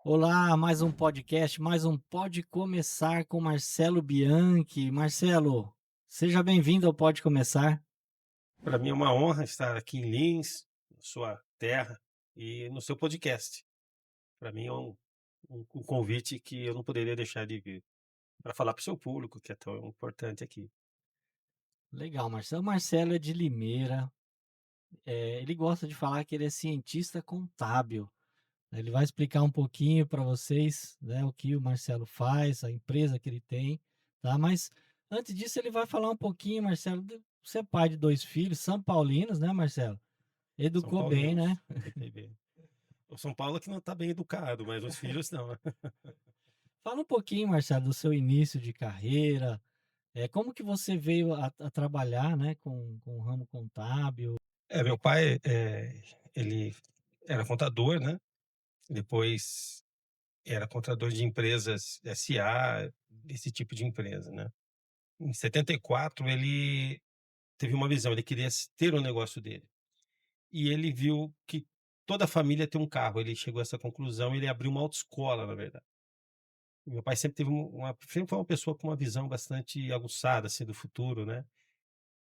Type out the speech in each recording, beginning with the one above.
Olá, mais um podcast, mais um Pode Começar com Marcelo Bianchi. Marcelo, seja bem-vindo ao Pode Começar. Para mim é uma honra estar aqui em Lins, sua terra, e no seu podcast. Para mim é um convite que eu não poderia deixar de vir, para falar para o seu público, que é tão importante aqui. Legal, Marcelo. O Marcelo é de Limeira. Ele gosta de falar que ele é cientista contábil. Ele vai explicar um pouquinho para vocês, né, o que o Marcelo faz, a empresa que ele tem, tá? Mas antes disso, ele vai falar um pouquinho, Marcelo. Você é pai de dois filhos, São Paulinos, né, Marcelo? São Educou bem, né? paulinos, eduquei bem. O São Paulo que não está bem educado, mas os filhos não, né. Fala um pouquinho, Marcelo, do seu início de carreira. Como que você veio a trabalhar, né, com o ramo contábil? Meu pai, ele era contador, né, depois era contador de empresas SA, esse tipo de empresa, né. Em 74 ele teve uma visão, ele queria ter o negócio dele. E ele viu que toda a família tem um carro, ele chegou a essa conclusão, ele abriu uma autoescola, na verdade. Meu pai sempre teve sempre foi uma pessoa com uma visão bastante aguçada, assim, do futuro, né.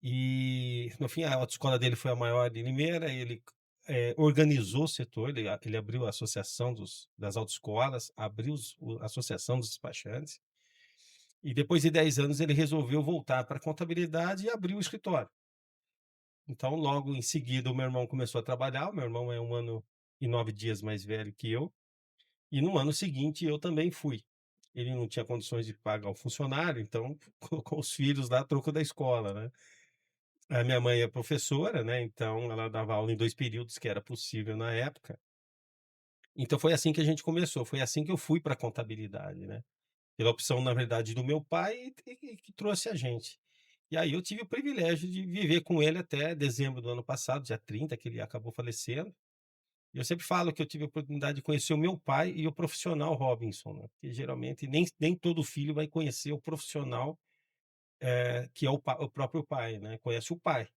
E, no fim, a autoescola dele foi a maior de Limeira, ele, organizou o setor, ele abriu a associação das autoescolas, abriu a associação dos despachantes, e depois de 10 anos ele resolveu voltar para a contabilidade e abriu o escritório. Então, logo em seguida, o meu irmão começou a trabalhar. O meu irmão é 1 ano e 9 dias mais velho que eu, e no ano seguinte eu também fui. Ele não tinha condições de pagar o funcionário, então colocou os filhos lá a troco da escola, né. A minha mãe é professora, né, então ela dava aula em 2 períodos, que era possível na época. Então foi assim que a gente começou, foi assim que eu fui para a contabilidade, né. Pela opção, na verdade, do meu pai e que trouxe a gente. E aí eu tive o privilégio de viver com ele até dezembro do ano passado, dia 30, que ele acabou falecendo. E eu sempre falo que eu tive a oportunidade de conhecer o meu pai e o profissional Robinson, né, porque geralmente nem todo filho vai conhecer o profissional, que é o próprio pai, né, conhece o pai.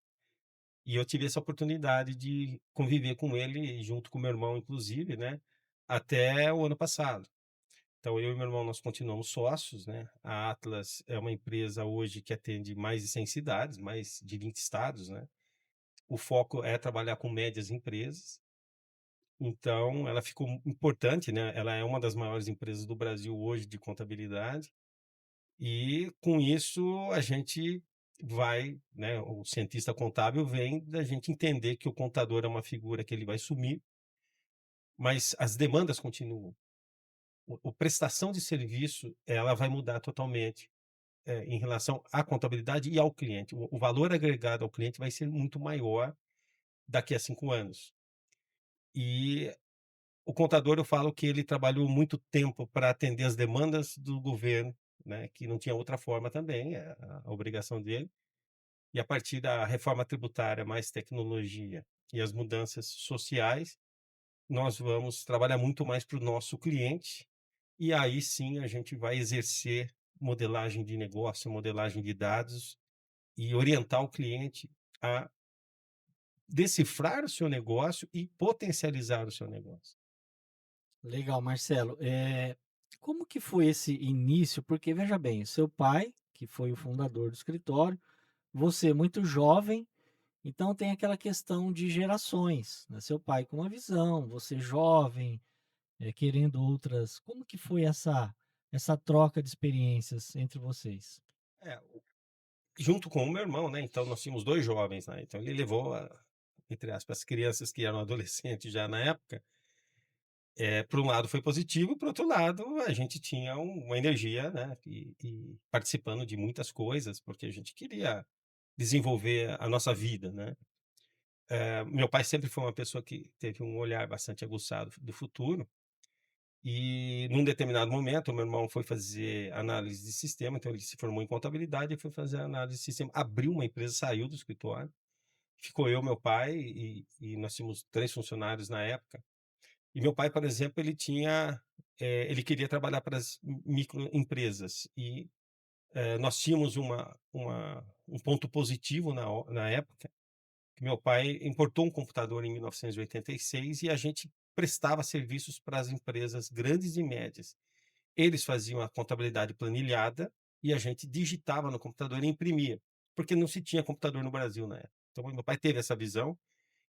E eu tive essa oportunidade de conviver com ele, junto com meu irmão inclusive, né, até o ano passado. Então eu e meu irmão nós continuamos sócios, né. A Atlas é uma empresa hoje que atende mais de 100 cidades, mais de 20 estados, né. O foco é trabalhar com médias empresas, então ela ficou importante, né, ela é uma das maiores empresas do Brasil hoje de contabilidade, e com isso a gente vai, né, o cientista contábil vem da gente entender que o contador é uma figura que ele vai sumir, mas as demandas continuam. O prestação de serviço, ela vai mudar totalmente. Em relação à contabilidade e ao cliente. O valor agregado ao cliente vai ser muito maior daqui a 5 anos. E o contador, eu falo que ele trabalhou muito tempo para atender as demandas do governo, né, que não tinha outra forma também, é a obrigação dele. E a partir da reforma tributária, mais tecnologia e as mudanças sociais, nós vamos trabalhar muito mais para o nosso cliente, e aí sim a gente vai exercer modelagem de negócio, modelagem de dados e orientar o cliente a decifrar o seu negócio e potencializar o seu negócio. Legal, Marcelo. Como que foi esse início? Porque veja bem, seu pai, que foi o fundador do escritório, você muito jovem, então tem aquela questão de gerações, né? Seu pai com uma visão, você jovem, querendo outras. Como que foi essa troca de experiências entre vocês? É, junto com o meu irmão, né, então nós tínhamos 2 jovens, né, então ele levou entre aspas, as crianças que eram adolescentes já na época, por um lado foi positivo, por outro lado a gente tinha uma energia, né, e participando de muitas coisas, porque a gente queria desenvolver a nossa vida, né. Meu pai sempre foi uma pessoa que teve um olhar bastante aguçado do futuro. E num determinado momento, o meu irmão foi fazer análise de sistema, então ele se formou em contabilidade e foi fazer análise de sistema, abriu uma empresa, saiu do escritório, ficou eu, meu pai e nós tínhamos 3 funcionários na época. E meu pai, por exemplo, ele queria trabalhar para as microempresas e, nós tínhamos um ponto positivo na época, que meu pai importou um computador em 1986 e oitenta e seis e a gente prestava serviços para as empresas grandes e médias. Eles faziam a contabilidade planilhada e a gente digitava no computador e imprimia, porque não se tinha computador no Brasil na época. Então meu pai teve essa visão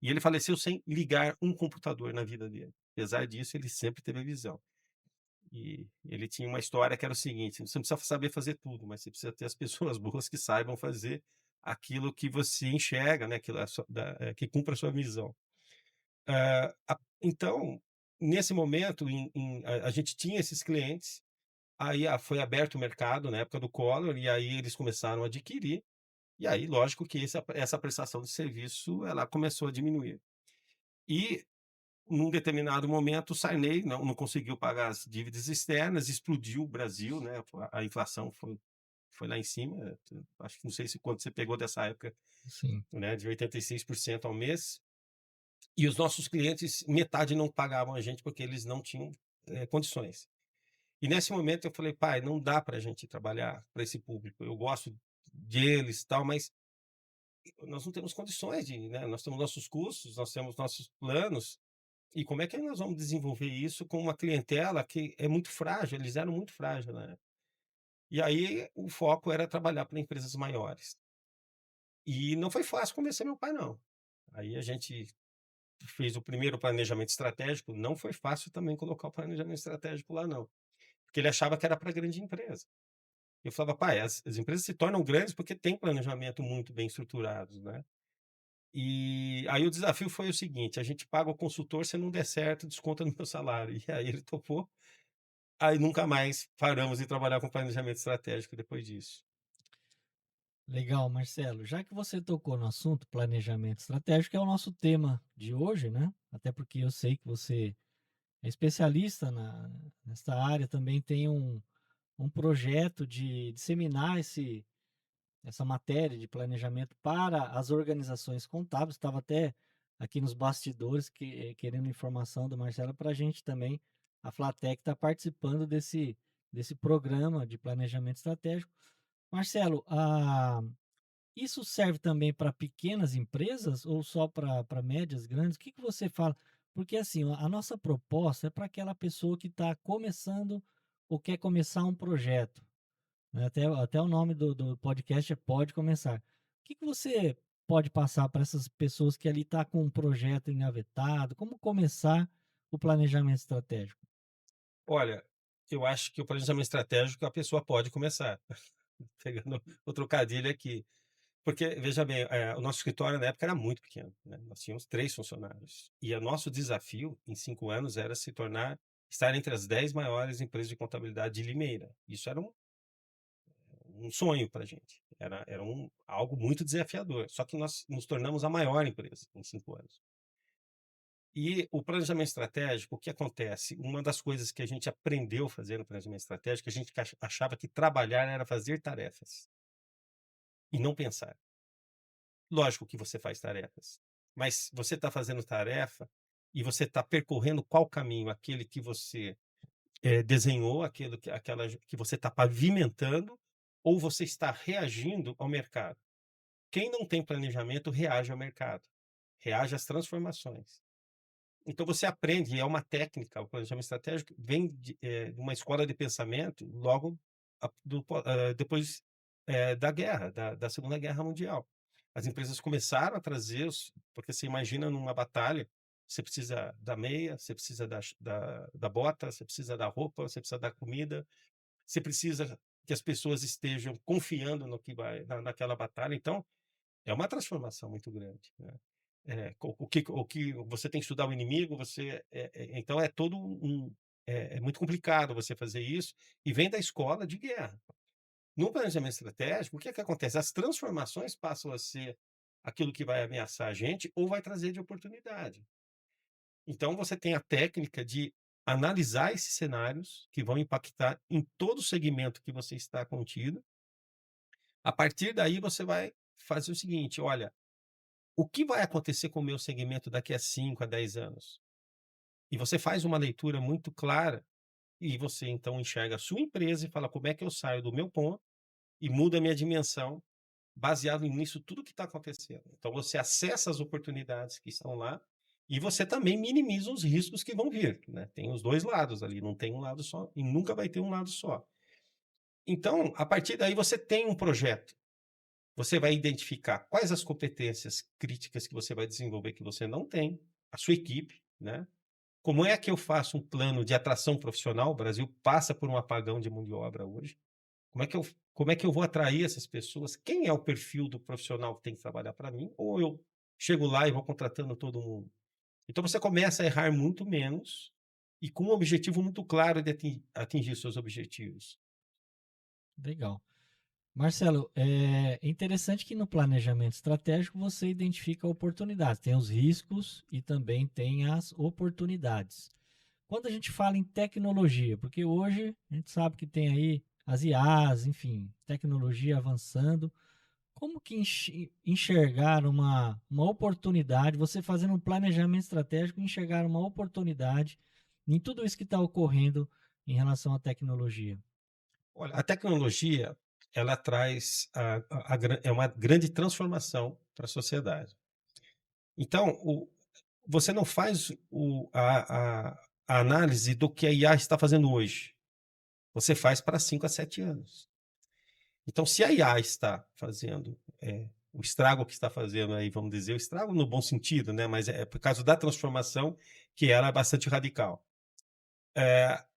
e ele faleceu sem ligar um computador na vida dele. Apesar disso, ele sempre teve a visão. E ele tinha uma história que era o seguinte: você não precisa saber fazer tudo, mas você precisa ter as pessoas boas que saibam fazer aquilo que você enxerga, né, aquilo que cumpra a sua visão. Então, nesse momento, a gente tinha esses clientes, aí foi aberto o mercado na época do Collor, e aí eles começaram a adquirir, e aí lógico que essa prestação de serviço ela começou a diminuir. E num determinado momento, o Sarney não conseguiu pagar as dívidas externas, explodiu o Brasil, né, a inflação foi lá em cima, acho que não sei se quanto você pegou dessa época, Sim. né, de 86% ao mês, e os nossos clientes, metade não pagavam a gente, porque eles não tinham, condições. E nesse momento eu falei: "Pai, não dá para a gente trabalhar para esse público, eu gosto deles, tal, mas nós não temos condições de, né, nós temos nossos custos, nós temos nossos planos, e como é que nós vamos desenvolver isso com uma clientela que é muito frágil?" Eles eram muito frágeis, né. E aí o foco era trabalhar para empresas maiores. E não foi fácil convencer meu pai não. Aí a gente fez o primeiro planejamento estratégico, não foi fácil também colocar o planejamento estratégico lá não, porque ele achava que era para grande empresa. Eu falava: "Pai, as empresas se tornam grandes porque têm planejamento muito bem estruturados, né". E aí o desafio foi o seguinte: a gente paga o consultor, se não der certo, desconta no meu salário. E aí ele topou, aí nunca mais paramos de trabalhar com planejamento estratégico depois disso. Legal, Marcelo. Já que você tocou no assunto planejamento estratégico, é o nosso tema de hoje, né? Até porque eu sei que você é especialista nesta área, também tem um projeto de disseminar essa matéria de planejamento para as organizações contábeis. Estava até aqui nos bastidores querendo informação do Marcelo para a gente também. A Flatec está participando desse programa de planejamento estratégico. Marcelo, isso serve também para pequenas empresas ou só para médias, grandes? O que que você fala? Porque assim, a nossa proposta é para aquela pessoa que está começando ou quer começar um projeto, né? Até o nome do podcast é Pode Começar. O que que você pode passar para essas pessoas que ali tá com um projeto engavetado? Como começar o planejamento estratégico? Olha, eu acho que o planejamento estratégico a pessoa pode começar, pegando o trocadilho aqui. Porque, veja bem, o nosso escritório na época era muito pequeno, né, nós tínhamos 3 funcionários. E o nosso desafio em 5 anos era estar entre as 10 maiores empresas de contabilidade de Limeira. Isso era um sonho para a gente, era algo muito desafiador, só que nós nos tornamos a maior empresa em 5 anos. E o planejamento estratégico, o que acontece? Uma das coisas que a gente aprendeu a fazer no planejamento estratégico, a gente achava que trabalhar era fazer tarefas, e não pensar. Lógico que você faz tarefas, mas você está fazendo tarefa e você está percorrendo qual caminho? Aquele que você, desenhou, aquela que você está pavimentando, ou você está reagindo ao mercado? Quem não tem planejamento reage ao mercado, reage às transformações. Então você aprende, e é uma técnica, o planejamento estratégico vem de uma escola de pensamento logo depois, da guerra, da Segunda Guerra Mundial. As empresas começaram a trazer porque você imagina numa batalha, você precisa da meia, você precisa da bota, você precisa da roupa, você precisa da comida, você precisa que as pessoas estejam confiando no que vai naquela batalha, então é uma transformação muito grande, né. O que você tem que estudar o inimigo, então é todo é muito complicado você fazer isso, e vem da escola de guerra. No planejamento estratégico, o que é que acontece? As transformações passam a ser aquilo que vai ameaçar a gente ou vai trazer de oportunidade. Então você tem a técnica de analisar esses cenários que vão impactar em todo o segmento que você está contido. A partir daí você vai fazer o seguinte: "Olha, o que vai acontecer com o meu segmento daqui a 5 a 10 anos?" E você faz uma leitura muito clara, e você então enxerga a sua empresa e fala: "Como é que eu saio do meu ponto e mudo a minha dimensão, baseado nisso tudo que está acontecendo?" Então você acessa as oportunidades que estão lá, e você também minimiza os riscos que vão vir, né? Tem os 2 lados ali, não tem um lado só e nunca vai ter um lado só. Então, a partir daí você tem um projeto, você vai identificar quais as competências críticas que você vai desenvolver que você não tem, a sua equipe, né? Como é que eu faço um plano de atração profissional? O Brasil passa por um apagão de mão de obra hoje. Como é que eu vou atrair essas pessoas? Quem é o perfil do profissional que tem que trabalhar para mim? Ou eu chego lá e vou contratando todo mundo? Então você começa a errar muito menos e com um objetivo muito claro de atingir seus objetivos. Legal. Marcelo, é interessante que no planejamento estratégico você identifica oportunidades. Tem os riscos e também tem as oportunidades. Quando a gente fala em tecnologia, porque hoje a gente sabe que tem aí as IAs, enfim, tecnologia avançando. Como que enxergar uma oportunidade, você fazendo um planejamento estratégico, enxergar uma oportunidade em tudo isso que está ocorrendo em relação à tecnologia? Olha, a tecnologia, ela traz é uma grande transformação para a sociedade. Então, você não faz a análise do que a IA está fazendo hoje. Você faz para 5 a 7 anos. Então, se a IA está fazendo o estrago que está fazendo aí, vamos dizer, o estrago no bom sentido, né? Mas é por causa da transformação que era bastante radical.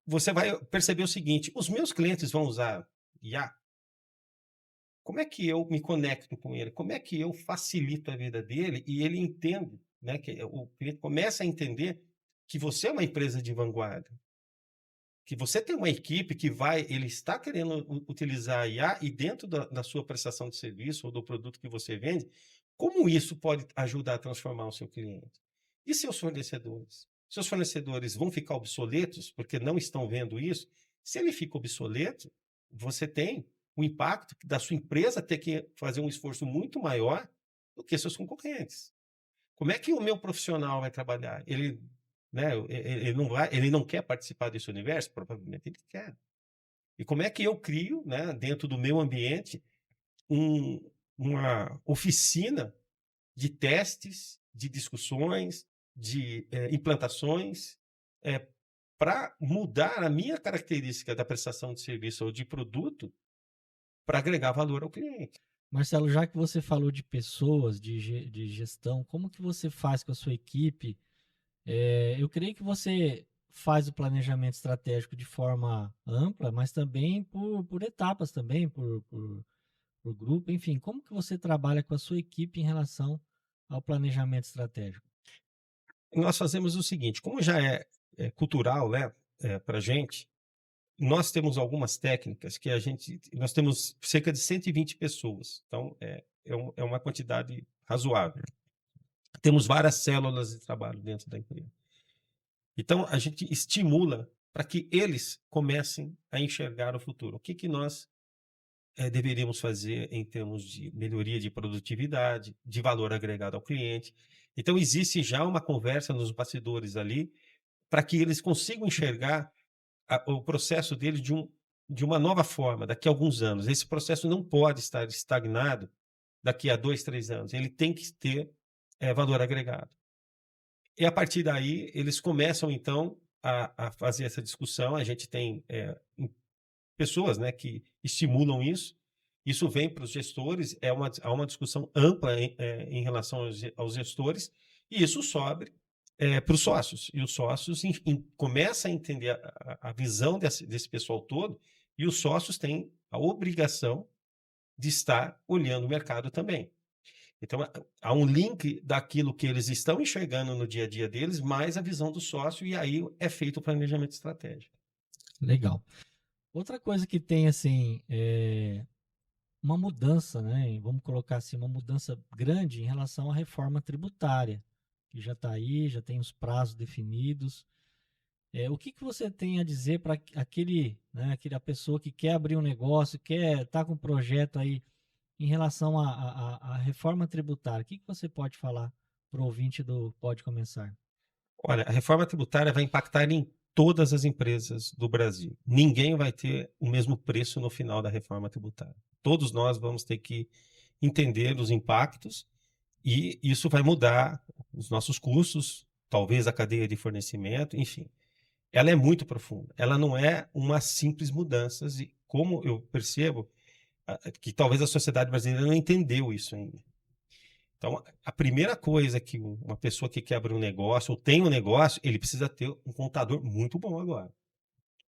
Você vai perceber o seguinte: os meus clientes vão usar IA. Como é que eu me conecto com ele? Como é que eu facilito a vida dele e ele entende, né? Que o cliente começa a entender que você é uma empresa de vanguarda, que você tem uma equipe que ele está querendo utilizar a IA e dentro da sua prestação de serviço ou do produto que você vende, como isso pode ajudar a transformar o seu cliente? E seus fornecedores? Seus fornecedores vão ficar obsoletos porque não estão vendo isso? Se ele fica obsoleto, você tem o impacto da sua empresa ter que fazer um esforço muito maior do que seus concorrentes. Como é que o meu profissional vai trabalhar? Ele, né, ele não quer participar desse universo? Provavelmente ele quer. E como é que eu crio, né, dentro do meu ambiente, um, uma oficina de testes, de discussões, de implantações, para mudar a minha característica da prestação de serviço ou de produto para agregar valor ao cliente? Marcelo, já que você falou de pessoas, de gestão, como que você faz com a sua equipe? Eu creio que você faz o planejamento estratégico de forma ampla, mas também por etapas também, por grupo, enfim. Como que você trabalha com a sua equipe em relação ao planejamento estratégico? Nós fazemos o seguinte, como já é cultural, né, para a gente, nós temos algumas técnicas que nós temos cerca de 120 pessoas, então é uma quantidade razoável. Temos várias células de trabalho dentro da empresa. Então, a gente estimula para que eles comecem a enxergar o futuro. O que nós deveríamos fazer em termos de melhoria de produtividade, de valor agregado ao cliente. Então, existe já uma conversa nos bastidores ali para que eles consigam enxergar o processo deles de uma nova forma, daqui a alguns anos. Esse processo não pode estar estagnado daqui a 2, 3 anos. Ele tem que ter valor agregado. E a partir daí, eles começam, então, a fazer essa discussão. A gente tem pessoas, né, que estimulam isso. Isso vem para os gestores, há uma discussão ampla em relação aos gestores, e isso sobe para os sócios. E os sócios começam a entender a visão desse pessoal todo, e os sócios têm a obrigação de estar olhando o mercado também. Então, há um link daquilo que eles estão enxergando no dia a dia deles, mais a visão do sócio, e aí é feito o planejamento estratégico. Legal. Outra coisa que tem, assim, uma mudança, né? Vamos colocar assim, uma mudança grande em relação à reforma tributária, que já está aí, já tem os prazos definidos. O que você tem a dizer para aquela pessoa que quer abrir um negócio, quer estar com um projeto aí em relação à reforma tributária? O que você pode falar para o ouvinte do Pode Começar? Olha, a reforma tributária vai impactar em todas as empresas do Brasil. Ninguém vai ter o mesmo preço no final da reforma tributária. Todos nós vamos ter que entender os impactos e isso vai mudar os nossos custos, talvez a cadeia de fornecimento, enfim. Ela é muito profunda. Ela não é uma simples mudanças e como eu percebo que talvez a sociedade brasileira não entendeu isso ainda. Então, a primeira coisa que uma pessoa que quer abrir um negócio ou tem um negócio, ele precisa ter um contador muito bom agora.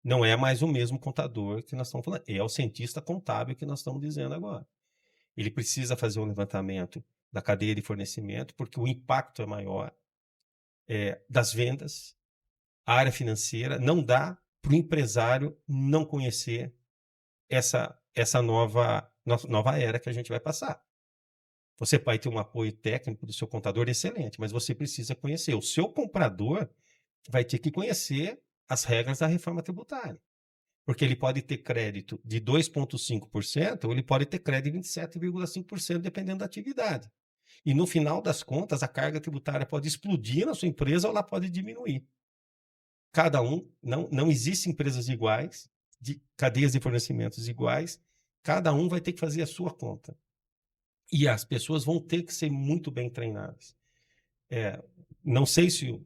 Não é mais o mesmo contador que nós estamos falando, é o cientista contábil que nós estamos dizendo agora. Ele precisa fazer um levantamento da cadeia de fornecimento, porque o impacto é maior, das vendas, a área financeira. Não dá para o empresário não conhecer essa nova era que a gente vai passar. Você vai ter um apoio técnico do seu contador excelente, mas você precisa conhecer. O seu comprador vai ter que conhecer as regras da reforma tributária. Porque ele pode ter crédito de 2,5% ou ele pode ter crédito de 27,5%, dependendo da atividade. E no final das contas, a carga tributária pode explodir na sua empresa ou ela pode diminuir. Cada um, não existem empresas iguais, de cadeias de fornecimentos iguais, cada um vai ter que fazer a sua conta. E as pessoas vão ter que ser muito bem treinadas. Não sei se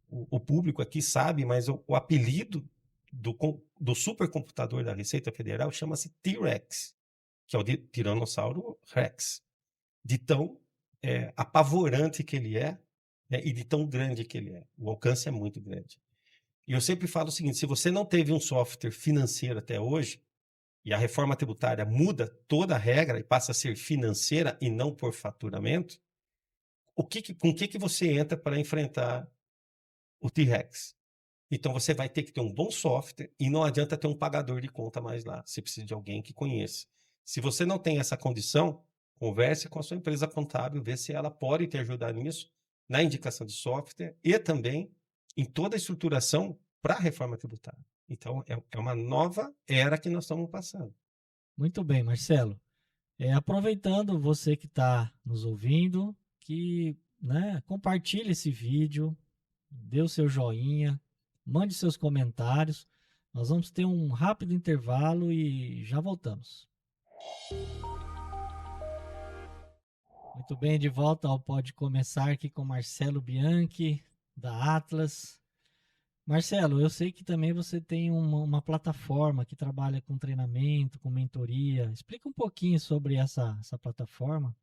o público aqui sabe, mas o apelido do supercomputador da Receita Federal chama-se T-Rex, que é o de Tiranossauro Rex. De tão apavorante que ele é, né, e de tão grande que ele é. O alcance é muito grande. E eu sempre falo o seguinte: se você não teve um software financeiro até hoje, e a reforma tributária muda toda a regra e passa a ser financeira e não por faturamento, com que você entra para enfrentar o T-Rex? Então você vai ter que ter um bom software e não adianta ter um pagador de conta mais lá. Você precisa de alguém que conheça. Se você não tem essa condição, converse com a sua empresa contábil, vê se ela pode te ajudar nisso, na indicação de software e também em toda a estruturação para a reforma tributária. Então, é uma nova era que nós estamos passando. Muito bem, Marcelo. Aproveitando você que está nos ouvindo, que, né, compartilhe esse vídeo, dê o seu joinha, mande seus comentários. Nós vamos ter um rápido intervalo e já voltamos. Muito bem, de volta ao Pode Começar aqui com Marcelo Bianchi, da Atlas. Marcelo, eu sei que também você tem uma plataforma que trabalha com treinamento, com mentoria. Explica um pouquinho sobre essa plataforma.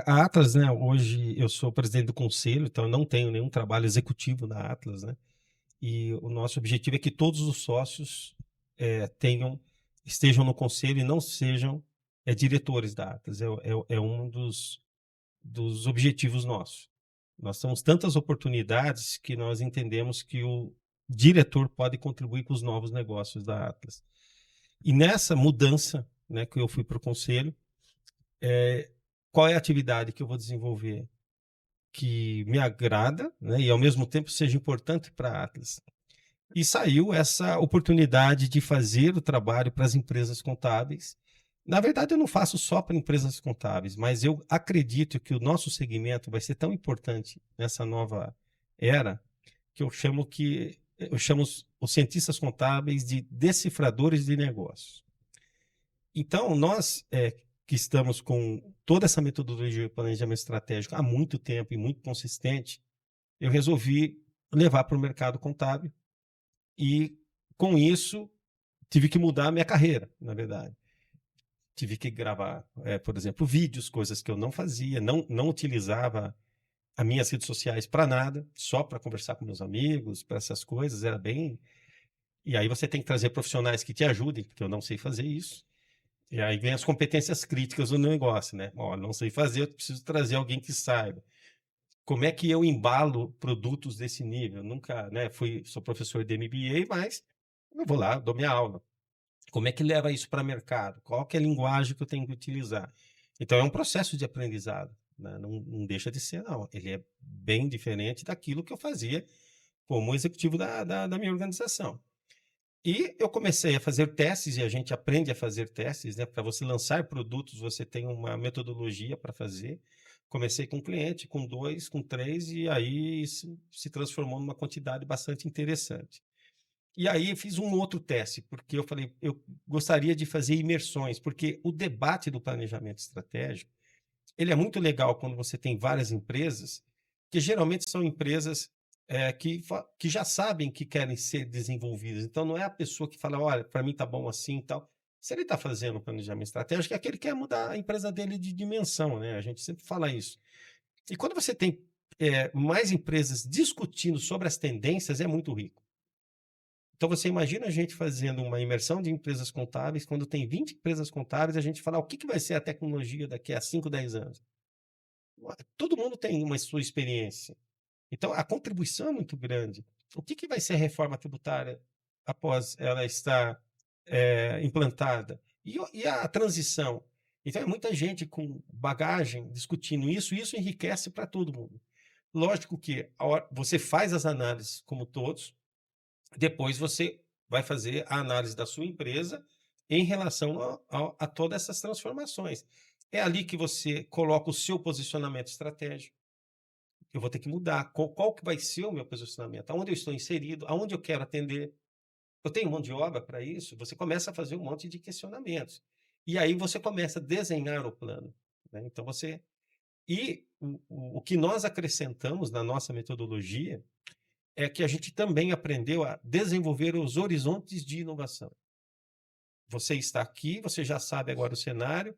A Atlas, né, hoje eu sou presidente do conselho, então eu não tenho nenhum trabalho executivo na Atlas, né? E o nosso objetivo é que todos os sócios estejam no conselho e não sejam diretores da Atlas. É um dos objetivos nossos. Nós temos tantas oportunidades que nós entendemos que o diretor pode contribuir com os novos negócios da Atlas. E nessa mudança, né, que eu fui para o conselho, qual é a atividade que eu vou desenvolver que me agrada, né, e ao mesmo tempo seja importante para a Atlas? E saiu essa oportunidade de fazer o trabalho para as empresas contábeis. Na verdade, eu não faço só para empresas contábeis, mas eu acredito que o nosso segmento vai ser tão importante nessa nova era que eu chamo os cientistas contábeis de decifradores de negócios. Então, nós que estamos com toda essa metodologia de planejamento estratégico há muito tempo e muito consistente, eu resolvi levar para o mercado contábil. E, com isso, tive que mudar a minha carreira, na verdade. Tive que gravar, por exemplo, vídeos, coisas que eu não fazia, não utilizava as minhas redes sociais para nada, só para conversar com meus amigos, para essas coisas, era bem... E aí você tem que trazer profissionais que te ajudem, porque eu não sei fazer isso. E aí vem as competências críticas do negócio, né? Ó, não sei fazer, eu preciso trazer alguém que saiba. Como é que eu embalo produtos desse nível? Nunca, né? Sou professor de MBA, mas eu vou lá, dou minha aula. Como é que leva isso para o mercado? Qual que é a linguagem que eu tenho que utilizar? Então, é um processo de aprendizado, né? Não deixa de ser, não. Ele é bem diferente daquilo que eu fazia como executivo da minha organização. E eu comecei a fazer testes, e a gente aprende a fazer testes, né? Para você lançar produtos, você tem uma metodologia para fazer. Comecei com um cliente, com 2, com 3, e aí isso se transformou numa quantidade bastante interessante. E aí fiz um outro teste, porque eu falei, eu gostaria de fazer imersões, porque o debate do planejamento estratégico, ele é muito legal quando você tem várias empresas que geralmente são empresas, que já sabem que querem ser desenvolvidas. Então não é a pessoa que fala: "Olha, para mim tá bom assim e tal". Se ele está fazendo um planejamento estratégico, é que ele quer mudar a empresa dele de dimensão, né, a gente sempre fala isso. E quando você tem, mais empresas discutindo sobre as tendências, é muito rico. Então você imagina a gente fazendo uma imersão de empresas contábeis, quando tem 20 empresas contábeis, a gente falar: "O que que vai ser a tecnologia daqui a 5, 10 anos?". Todo mundo tem uma sua experiência. Então, a contribuição é muito grande. O que que vai ser a reforma tributária após ela estar, implantada? E a transição? Então, é muita gente com bagagem discutindo isso, e isso enriquece para todo mundo. Lógico que a hora você faz as análises como todos, depois você vai fazer a análise da sua empresa em relação a todas essas transformações. É ali que você coloca o seu posicionamento estratégico. Eu vou ter que mudar. Qual que vai ser o meu posicionamento? Aonde eu estou inserido? Aonde eu quero atender? Eu tenho mão de obra para isso? Você começa a fazer um monte de questionamentos. E aí você começa a desenhar o plano, né. Então você e o que nós acrescentamos na nossa metodologia é que a gente também aprendeu a desenvolver os horizontes de inovação. Você está aqui, você já sabe agora o cenário,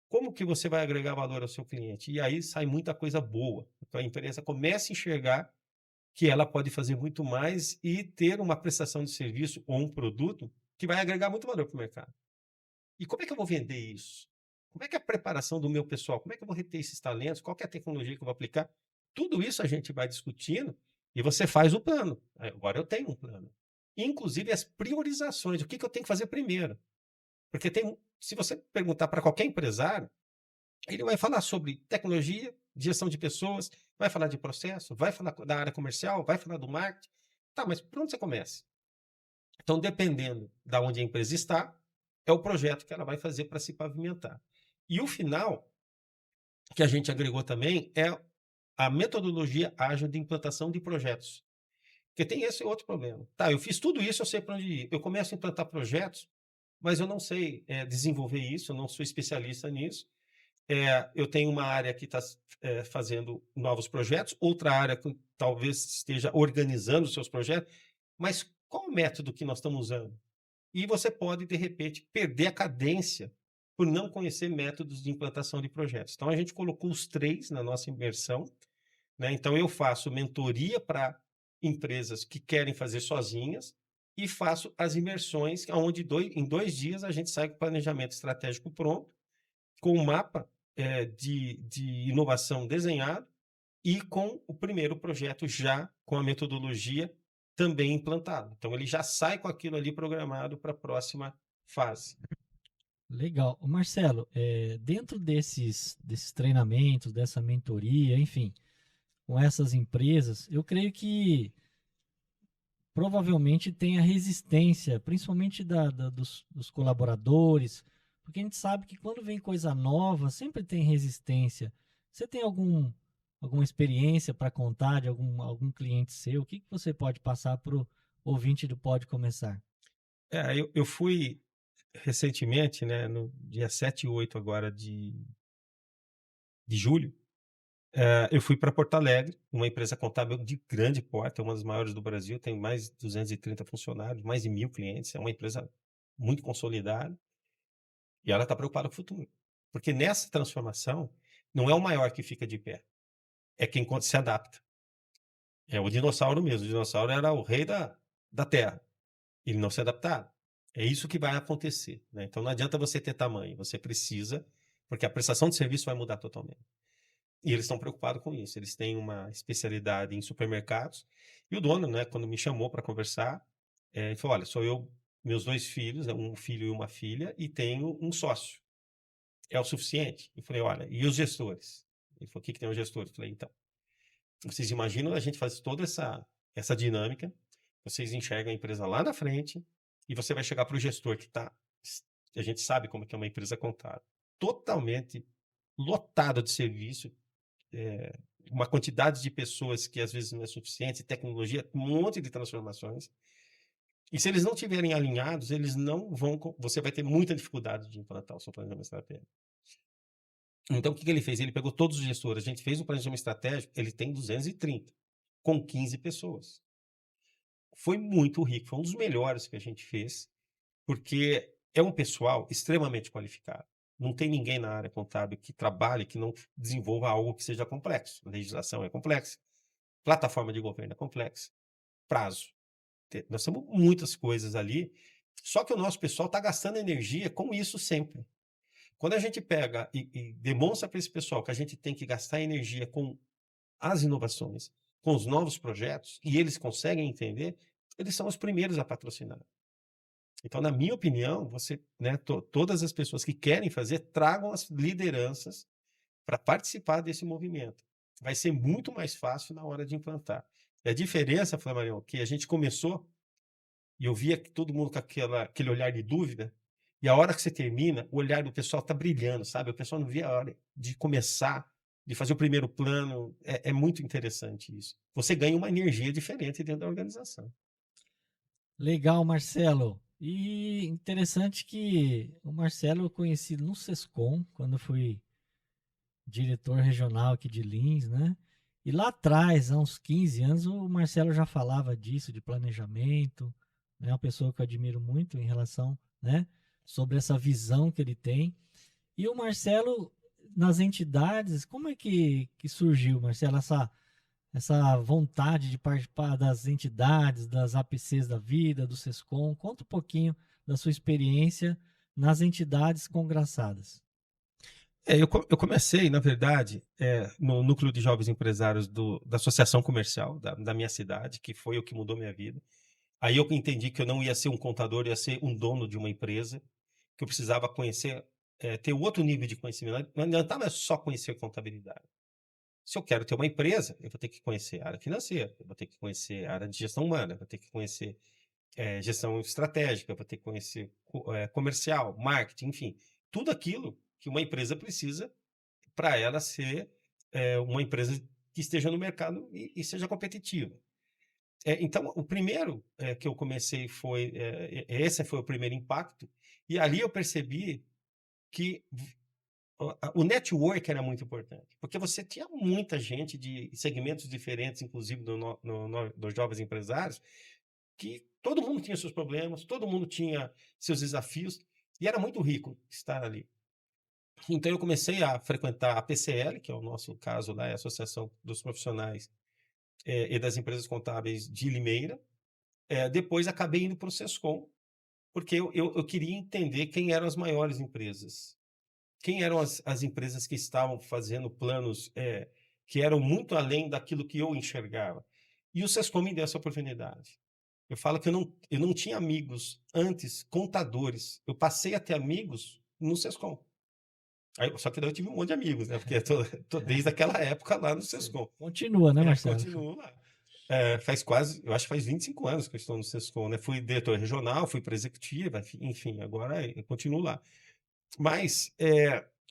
como que você vai agregar valor ao seu cliente? E aí sai muita coisa boa. Então a empresa começa a enxergar que ela pode fazer muito mais e ter uma prestação de serviço ou um produto que vai agregar muito valor para o mercado. E como é que eu vou vender isso? Como é que é a preparação do meu pessoal? Como é que eu vou reter esses talentos? Qual que é a tecnologia que eu vou aplicar? Tudo isso a gente vai discutindo e você faz o plano. Agora eu tenho um plano. Inclusive as priorizações, o que que eu tenho que fazer primeiro. Porque se você perguntar para qualquer empresário, ele vai falar sobre tecnologia, gestão de pessoas, vai falar de processo, vai falar da área comercial, vai falar do marketing. Tá, mas por onde você começa? Então, dependendo da onde a empresa está, é o projeto que ela vai fazer para se pavimentar. E o final, que a gente agregou também, é a metodologia ágil de implantação de projetos. Porque tem esse outro problema. Tá, eu fiz tudo isso, eu sei para onde ir. Eu começo a implantar projetos, mas eu não sei desenvolver isso, eu não sou especialista nisso. Eu tenho uma área que está fazendo novos projetos, outra área que talvez esteja organizando os seus projetos, mas qual o método que nós estamos usando? E você pode, de repente, perder a cadência por não conhecer métodos de implantação de projetos. Então, a gente colocou os três na nossa imersão, né? Então, eu faço mentoria para empresas que querem fazer sozinhas e faço as imersões, onde em 2 dias a gente sai com o planejamento estratégico pronto, com o mapa de inovação desenhado e com o primeiro projeto já com a metodologia também implantado. Então ele já sai com aquilo ali programado para a próxima fase. Legal. Ô Marcelo, dentro desses treinamentos, dessa mentoria, enfim, com essas empresas, eu creio que provavelmente tenha resistência, principalmente dos colaboradores, porque a gente sabe que quando vem coisa nova, sempre tem resistência. Você tem alguma experiência para contar de algum cliente seu? O que que você pode passar para o ouvinte do Pode Começar? Eu fui recentemente, né, no dia 7 e 8 agora de julho, eu fui para Porto Alegre, uma empresa contábil de grande porte, é uma das maiores do Brasil, tem mais de 230 funcionários, mais de 1.000 clientes, é uma empresa muito consolidada. E ela está preocupada com o futuro. Porque nessa transformação, não é o maior que fica de pé, é quem se adapta. É o dinossauro mesmo. O dinossauro era o rei da Terra. Ele não se adaptava. É isso que vai acontecer, né? Então não adianta você ter tamanho, você precisa, porque a prestação de serviço vai mudar totalmente. E eles estão preocupados com isso. Eles têm uma especialidade em supermercados. E o dono, né, quando me chamou para conversar, ele falou: Olha, sou eu, meus 2 filhos, né, um filho e uma filha, e tenho um sócio. É o suficiente? Eu falei: "Olha, e os gestores?". Ele falou: "O que que tem os gestores?". Eu falei: "Então, vocês imaginam a gente fazer toda essa dinâmica, vocês enxergam a empresa lá na frente e você vai chegar para o gestor que está, a gente sabe como que é uma empresa contábil, totalmente lotado de serviço, uma quantidade de pessoas que às vezes não é suficiente, tecnologia, um monte de transformações, e se eles não estiverem alinhados, eles não vão você vai ter muita dificuldade de implantar o seu planejamento estratégico". Então o que que ele fez? Ele pegou todos os gestores, a gente fez o planejamento estratégico, ele tem 230, com 15 pessoas. Foi muito rico, foi um dos melhores que a gente fez, porque é um pessoal extremamente qualificado. Não tem ninguém na área contábil que trabalhe, que não desenvolva algo que seja complexo. A legislação é complexa, plataforma de governo é complexa, prazo. Nós temos muitas coisas ali, só que o nosso pessoal está gastando energia com isso sempre. Quando a gente pega e demonstra para esse pessoal que a gente tem que gastar energia com as inovações, com os novos projetos, e eles conseguem entender, eles são os primeiros a patrocinar. Então, na minha opinião, você, né, todas as pessoas que querem fazer, tragam as lideranças para participar desse movimento. Vai ser muito mais fácil na hora de implantar. E a diferença, Flamarion, que a gente começou e eu via que todo mundo com aquele olhar de dúvida, e a hora que você termina, o olhar do pessoal está brilhando, sabe? O pessoal não via a hora de começar, de fazer o primeiro plano. É muito interessante isso. Você ganha uma energia diferente dentro da organização. Legal, Marcelo. E interessante que o Marcelo eu conheci no Sescom, quando eu fui diretor regional aqui de Lins, né? E lá atrás, há uns 15 anos, o Marcelo já falava disso, de planejamento, né? Uma pessoa que eu admiro muito em relação, né? Sobre essa visão que ele tem. E o Marcelo, nas entidades, como é que surgiu, Marcelo, essa vontade de participar das entidades, das APCs da vida, do SESCOM? Conta um pouquinho da sua experiência nas entidades congraçadas. Eu comecei, na verdade, no núcleo de jovens empresários da Associação Comercial da minha cidade, que foi o que mudou minha vida. Aí eu entendi que eu não ia ser um contador, eu ia ser um dono de uma empresa, que eu precisava conhecer, ter outro nível de conhecimento. Não adiantava só conhecer contabilidade. Se eu quero ter uma empresa, eu vou ter que conhecer a área financeira, eu vou ter que conhecer a área de gestão humana, eu vou ter que conhecer gestão estratégica, eu vou ter que conhecer comercial, marketing, enfim, tudo aquilo que uma empresa precisa para ela ser uma empresa que esteja no mercado e seja competitiva. Então, o primeiro que eu comecei foi, esse foi o primeiro impacto, e ali eu percebi que o network era muito importante, porque você tinha muita gente de segmentos diferentes, inclusive dos jovens empresários, que todo mundo tinha seus problemas, todo mundo tinha seus desafios, e era muito rico estar ali. Então eu comecei a frequentar a PCL, que é o nosso caso lá, é a Associação dos Profissionais e das Empresas Contábeis de Limeira. Depois acabei indo para o Sescom, porque eu queria entender quem eram as maiores empresas. Quem eram as empresas que estavam fazendo planos que eram muito além daquilo que eu enxergava. E o Sescom me deu essa oportunidade. Eu falo que eu não tinha amigos antes, contadores. Eu passei a ter amigos no Sescom. Só que daí eu tive um monte de amigos, né? Porque tô desde aquela época lá no Sim. Sescom. Continua, né, Marcelo? Continuo lá. Eu acho que faz 25 anos que eu estou no Sescom, né? Fui diretor regional, fui para executiva, enfim, agora eu continuo lá. Mas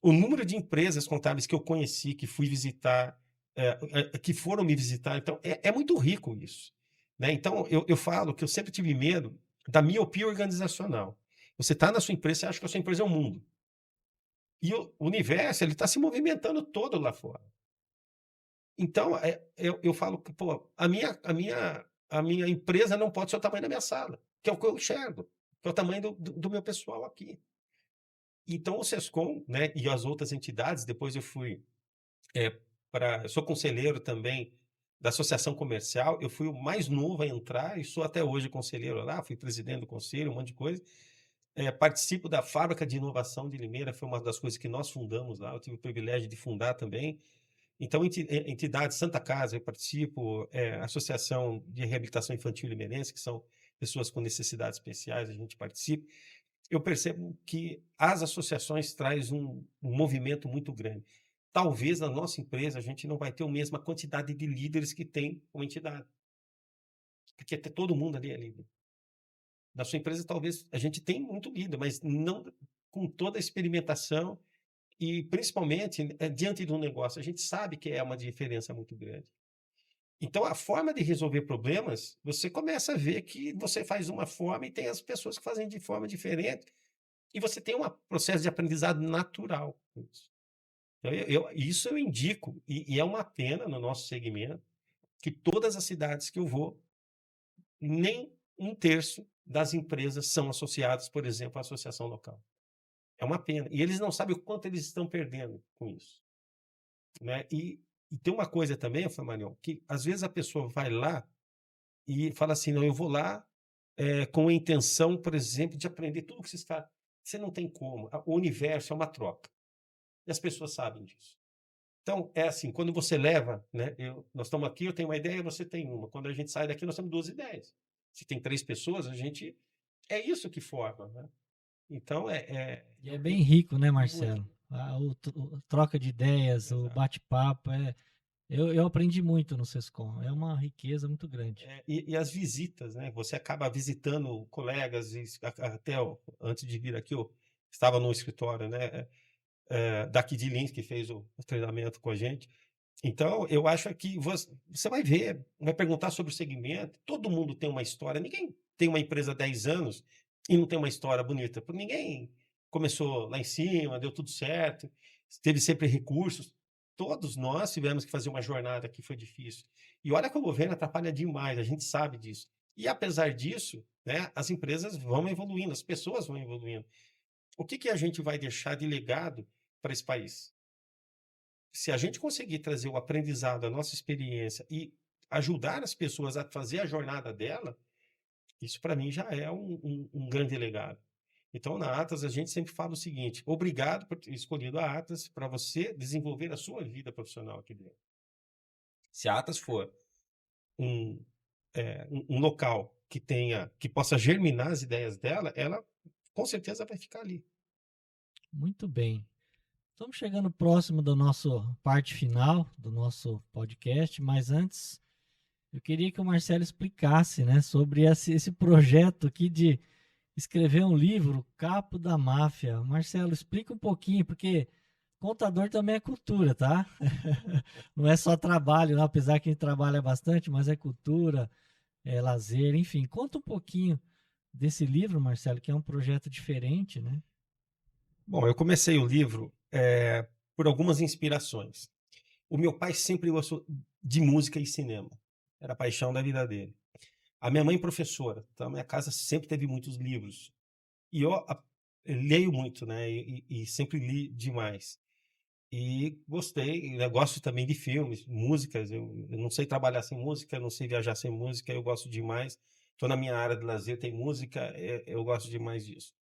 o número de empresas contábeis que eu conheci, que fui visitar, que foram me visitar, então é muito rico isso. Né? Então eu falo que eu sempre tive medo da miopia organizacional. Você está na sua empresa, você acha que a sua empresa é o mundo. E o universo ele está se movimentando todo lá fora. Então eu falo que pô, a minha empresa não pode ser o tamanho da minha sala, que é o que eu enxergo, que é o tamanho do meu pessoal aqui. Então o Sescom, né, e as outras entidades, depois eu fui eu sou conselheiro também da Associação Comercial, eu fui o mais novo a entrar e sou até hoje conselheiro lá, fui presidente do conselho, um monte de coisa. Participo da Fábrica de Inovação de Limeira, foi uma das coisas que nós fundamos lá, eu tive o privilégio de fundar também. Então, entidade Santa Casa, eu participo, Associação de Reabilitação Infantil Limeirense, que são pessoas com necessidades especiais, a gente participa. Eu percebo que as associações trazem um movimento muito grande. Talvez na nossa empresa a gente não vai ter a mesma quantidade de líderes que tem uma entidade, porque todo mundo ali é líder. Na sua empresa talvez a gente tem muito líder, mas não com toda a experimentação e principalmente diante do negócio. A gente sabe que é uma diferença muito grande. Então a forma de resolver problemas, você começa a ver que você faz uma forma e tem as pessoas que fazem de forma diferente. E você tem um processo de aprendizado natural com isso. Isso eu indico, e é uma pena no nosso segmento, que todas as cidades que eu vou, nem um terço das empresas são associadas, por exemplo, à associação local. É uma pena. E eles não sabem o quanto eles estão perdendo com isso, né. E tem uma coisa também, Flamarion, que às vezes a pessoa vai lá e fala assim: "Não, eu vou lá, com a intenção, por exemplo, de aprender tudo que você não tem como, o universo é uma troca, e as pessoas sabem disso. Então, é assim, quando você leva, né, nós estamos aqui, eu tenho uma ideia, você tem uma. Quando a gente sai daqui, nós temos 2 ideias. Se tem 3 pessoas, a gente é isso que forma, né. Então E é bem rico, né, muito. Marcelo? O troca de ideias, o Exato. bate-papo, eu aprendi muito no Sescom, é uma riqueza muito grande. E as visitas, né, você acaba visitando colegas e até antes de vir aqui eu estava no escritório, né, daqui de Lins, que fez o treinamento com a gente. Então, eu acho que você vai ver, vai perguntar sobre o segmento, todo mundo tem uma história, ninguém tem uma empresa há 10 anos e não tem uma história bonita, porque ninguém começou lá em cima, deu tudo certo, teve sempre recursos. Todos nós tivemos que fazer uma jornada que foi difícil. E olha que o governo atrapalha demais, a gente sabe disso. E apesar disso, né, as empresas vão evoluindo, as pessoas vão evoluindo. O que que a gente vai deixar de legado para esse país? Se a gente conseguir trazer o aprendizado, a nossa experiência e ajudar as pessoas a fazer a jornada dela, isso para mim já é um grande legado. Então, na Atas, a gente sempre fala o seguinte: obrigado por ter escolhido a Atas para você desenvolver a sua vida profissional aqui dentro. Se a Atas for um, um local que possa germinar as ideias dela, ela com certeza vai ficar ali. Muito bem. Estamos chegando próximo da nossa parte final do nosso podcast, mas antes eu queria que o Marcelo explicasse, né, sobre esse projeto aqui de escrever um livro, Capo da Máfia. Marcelo, explica um pouquinho, porque contador também é cultura, tá? Não é só trabalho, não, apesar que a gente trabalha bastante, mas é cultura, é lazer, enfim. Conta um pouquinho desse livro, Marcelo, que é um projeto diferente, né? Bom, eu comecei o livro por algumas inspirações. O meu pai sempre gostou de música e cinema. Era a paixão da vida dele. A minha mãe professora, então a minha casa sempre teve muitos livros. E eu leio muito, né, e sempre li demais. E gostei, né, gosto também de filmes, músicas, eu não sei trabalhar sem música, não sei viajar sem música, eu gosto demais. Estou na minha área de lazer, tem música, eu gosto demais disso.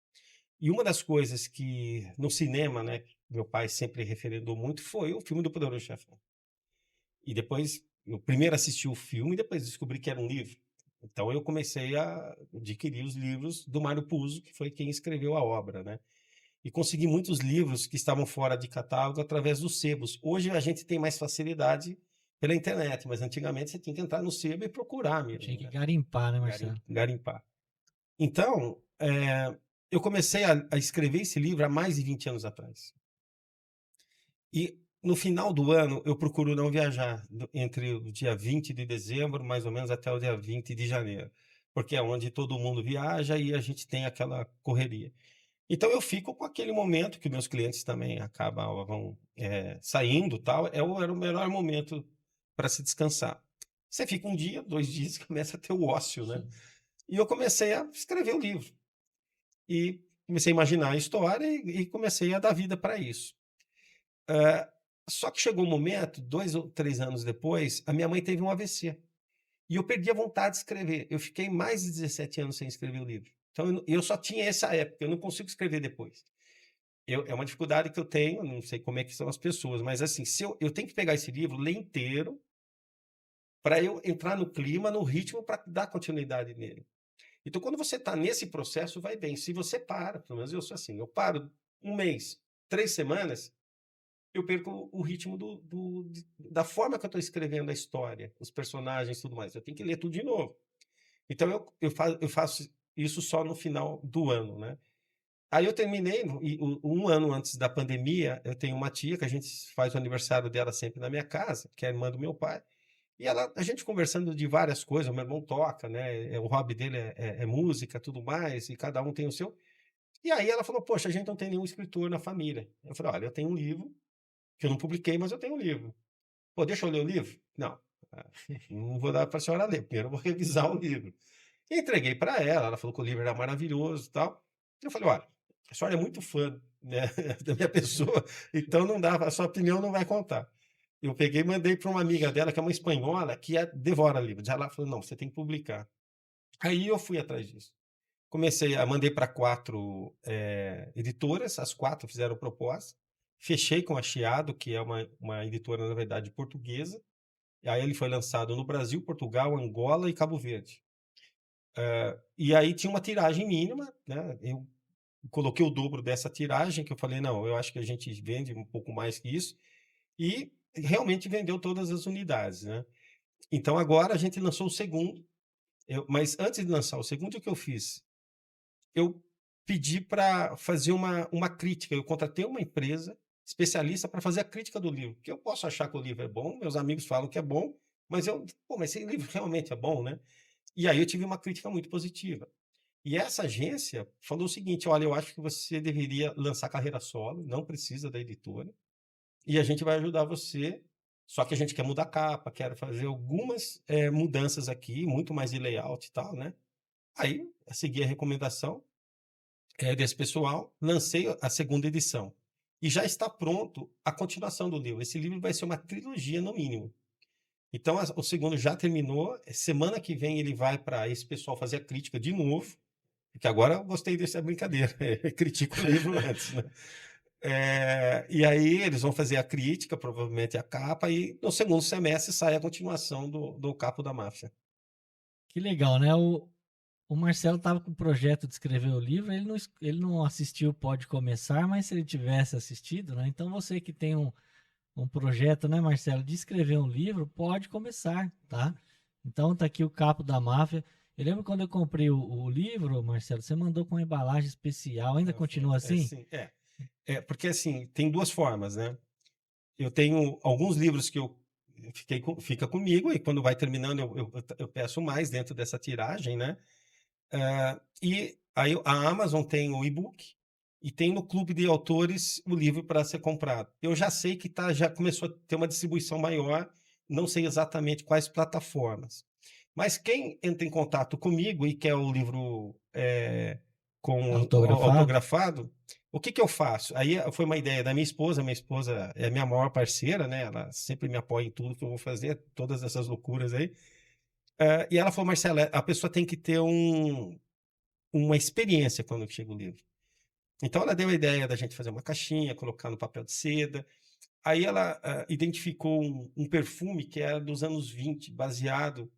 E uma das coisas que no cinema, né, meu pai sempre referendou muito foi o filme do Poderoso Chefão. E depois, eu primeiro assisti o filme e depois descobri que era um livro. Então eu comecei a adquirir os livros do Mário Puzo, que foi quem escreveu a obra, né. E consegui muitos livros que estavam fora de catálogo através dos sebos. Hoje a gente tem mais facilidade pela internet, mas antigamente você tinha que entrar no sebo e procurar Tinha mesmo, que né, garimpar, né, Marcelo? garimpar. Então, eu comecei a escrever esse livro há mais de 20 anos atrás. E no final do ano eu procuro não viajar entre o dia 20 de dezembro, mais ou menos, até o dia 20 de janeiro, porque é onde todo mundo viaja e a gente tem aquela correria. Então eu fico com aquele momento que meus clientes também acabavam saindo, tal, era o melhor momento para se descansar. Você fica um dia, 2 dias, começa a ter o ócio, né? E eu comecei a escrever o livro e comecei a imaginar a história e comecei a dar vida para isso. Eh, Só que chegou um momento, 2 ou 3 anos depois, a minha mãe teve um AVC, e eu perdi a vontade de escrever. Eu fiquei mais de 17 anos sem escrever o livro. Então eu só tinha essa época, eu não consigo escrever depois. É uma dificuldade que eu tenho, não sei como é que são as pessoas, mas assim, se eu tenho que pegar esse livro, ler inteiro, para eu entrar no clima, no ritmo, para dar continuidade nele. Então quando você está nesse processo, vai bem. Se você para, pelo menos eu sou assim, eu paro um mês, 3 semanas, eu perco o ritmo da forma que eu estou escrevendo a história, os personagens e tudo mais. Eu tenho que ler tudo de novo. Então eu faço isso só no final do ano, né. Aí eu terminei e 1 ano antes da pandemia, eu tenho uma tia que a gente faz o aniversário dela sempre na minha casa, que é a irmã do meu pai, e a gente conversando de várias coisas, o meu irmão toca, né, o hobby dele é música, tudo mais, e cada um tem o seu. E aí ela falou: "Poxa, a gente não tem nenhum escritor na família". Eu falei: "Olha, eu tenho um livro que eu não publiquei, mas eu tenho um livro. Pô, deixa eu ler o livro? Não, ah, não vou dar para a senhora ler, primeiro eu vou revisar o livro. E entreguei para ela, ela falou que o livro era maravilhoso e tal. Eu falei: "Olha, a senhora é muito fã, né, da minha pessoa, então não dá, a sua opinião não vai contar". Eu peguei e mandei para uma amiga dela, que é uma espanhola, que devora livros. Ela falou: "Não, você tem que publicar". Aí eu fui atrás disso. Mandei para 4 editoras, as 4 fizeram proposta. Fechei com a Chiado, que é uma editora, na verdade, portuguesa. E aí ele foi lançado no Brasil, Portugal, Angola e Cabo Verde. E aí tinha uma tiragem mínima, né? Eu coloquei o dobro dessa tiragem, que eu falei: "Não, eu acho que a gente vende um pouco mais que isso", e realmente vendeu todas as unidades, né. Então agora a gente lançou o segundo, mas antes de lançar o segundo, o que eu fiz? Eu pedi para fazer uma crítica, eu contratei uma empresa especialista para fazer a crítica do livro, porque eu posso achar que o livro é bom, meus amigos falam que é bom, mas pô, mas esse livro realmente é bom, né? E aí eu tive uma crítica muito positiva. E essa agência falou o seguinte: "Olha, eu acho que você deveria lançar carreira solo, não precisa da editora, e a gente vai ajudar você, só que a gente quer mudar a capa, quer fazer algumas, mudanças aqui, muito mais de layout e tal, né". Aí, eu segui a recomendação, desse pessoal, lancei a segunda edição. E já está pronto a continuação do livro. Esse livro vai ser uma trilogia, no mínimo. Então, o segundo já terminou. Semana que vem ele vai para esse pessoal fazer a crítica de novo, porque agora eu gostei dessa brincadeira. Critico o livro antes, né? E aí eles vão fazer a crítica, provavelmente a capa, e no segundo semestre sai a continuação do Capo da Máfia. Que legal, né? O Marcelo estava com o projeto de escrever o livro, ele não assistiu Pode Começar, mas se ele tivesse assistido, né? Então você que tem um projeto, né, Marcelo, de escrever um livro, pode começar, tá? Então tá aqui o Capo da Máfia. Eu lembro quando eu comprei o livro, Marcelo, você mandou com uma embalagem especial, ainda continua assim? Assim, porque assim, tem duas formas, né? Eu tenho alguns livros que fica comigo, e quando vai terminando eu peço mais dentro dessa tiragem, né? E aí a Amazon tem o e-book e tem no clube de autores o livro para ser comprado. Eu já sei que já começou a ter uma distribuição maior, não sei exatamente quais plataformas. Mas quem entra em contato comigo e quer o livro com Autografado? autografado, o que eu faço? Aí foi uma ideia da minha esposa é a minha maior parceira, né? Ela sempre me apoia em tudo que eu vou fazer, todas essas loucuras aí. E ela falou: "Marcela, a pessoa tem que ter uma experiência quando chega o livro". Então ela deu a ideia da gente fazer uma caixinha, colocar no papel de seda. Aí ela identificou um perfume que era dos anos 20, baseado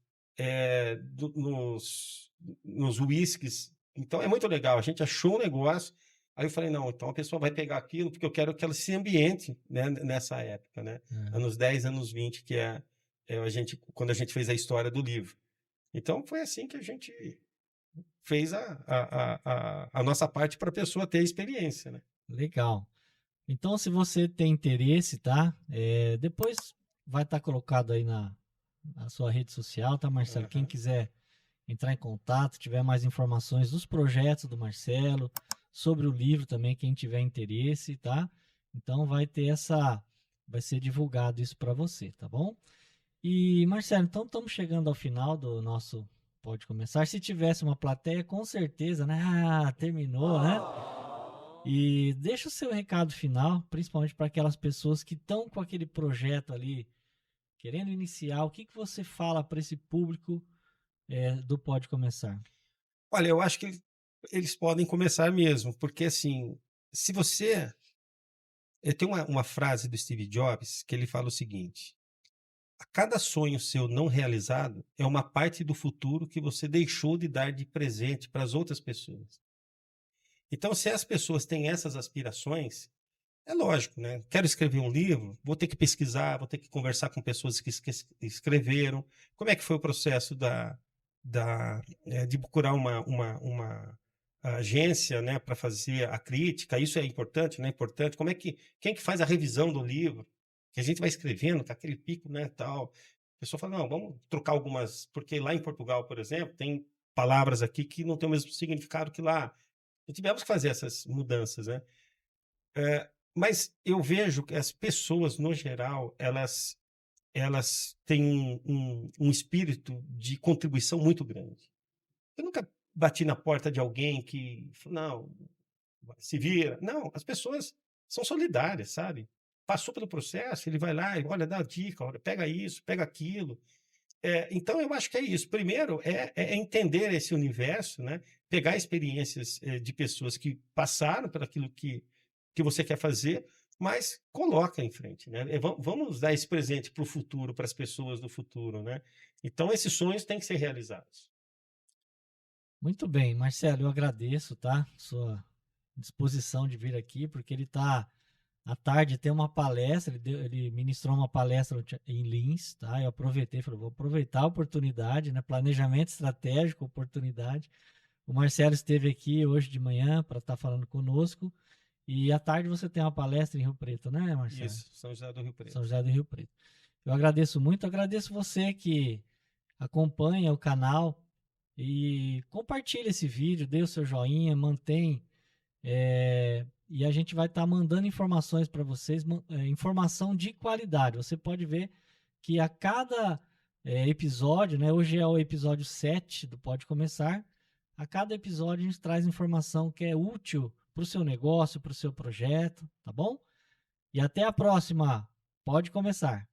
nos whiskies. Então é muito legal. A gente achou um negócio. Aí eu falei: não, então a pessoa vai pegar aquilo, porque eu quero que ela se ambiente, né, nessa época, né? É. Anos 10, anos 20, que quando a gente fez a história do livro. Então foi assim que a gente fez a nossa parte para a pessoa ter a experiência, né? Legal. Então, se você tem interesse, tá? Depois vai estar colocado aí na sua rede social, tá, Marcelo? Quem Aham. quiser entrar em contato, tiver mais informações dos projetos do Marcelo, sobre o livro também, quem tiver interesse, tá? Então vai ser divulgado isso para você, tá bom? E Marcelo, então estamos chegando ao final do nosso Pode Começar. Se tivesse uma plateia, com certeza, né? Ah, terminou, né? E deixa o seu recado final, principalmente para aquelas pessoas que estão com aquele projeto ali, querendo iniciar. O que você fala para esse público do Pode Começar? Olha, eu acho que eles podem começar mesmo, porque assim, se você. Tem uma frase do Steve Jobs que ele fala o seguinte: a cada sonho seu não realizado é uma parte do futuro que você deixou de dar de presente para as outras pessoas. Então, se as pessoas têm essas aspirações, é lógico, né? Quero escrever um livro, vou ter que pesquisar, vou ter que conversar com pessoas que escreveram. Como é que foi o processo de procurar uma agência, né, para fazer a crítica? Isso é importante, não é importante? Quem que faz a revisão do livro? Que a gente vai escrevendo com aquele pico, né, tal. A pessoa fala: não, vamos trocar algumas, porque lá em Portugal, por exemplo, tem palavras aqui que não têm o mesmo significado que lá. E tivemos que fazer essas mudanças, né? Mas eu vejo que as pessoas, no geral, elas têm um espírito de contribuição muito grande. Eu nunca bati na porta de alguém que falou: "Não, se vira". Não, as pessoas são solidárias, sabe. Passou pelo processo, ele vai lá e olha, dá dica, olha, pega isso, pega aquilo. Então eu acho que é isso. Primeiro é entender esse universo, né, pegar experiências, de pessoas que passaram por aquilo que você quer fazer, mas coloca em frente, né. Vamos dar esse presente para o futuro, para as pessoas do futuro, né. Então esses sonhos têm que ser realizados. Muito bem, Marcelo, eu agradeço, tá? Sua disposição de vir aqui, porque ele tá à tarde tem uma palestra, ele ministrou uma palestra em Lins, tá? Eu aproveitei, falei, vou aproveitar a oportunidade, né? Planejamento estratégico, oportunidade. O Marcelo esteve aqui hoje de manhã para estar falando conosco. E à tarde você tem uma palestra em Rio Preto, né, Marcelo? Isso, São José do Rio São Preto. José do Rio Preto. Eu agradeço muito, agradeço você que acompanha o canal e compartilha esse vídeo, dê o seu joinha, mantém. E a gente vai estar mandando informações para vocês, informação de qualidade. Você pode ver que a cada episódio, né? Hoje é o episódio 7 do Pode Começar. A cada episódio a gente traz informação que é útil para o seu negócio, para o seu projeto, tá bom? E até a próxima. Pode começar.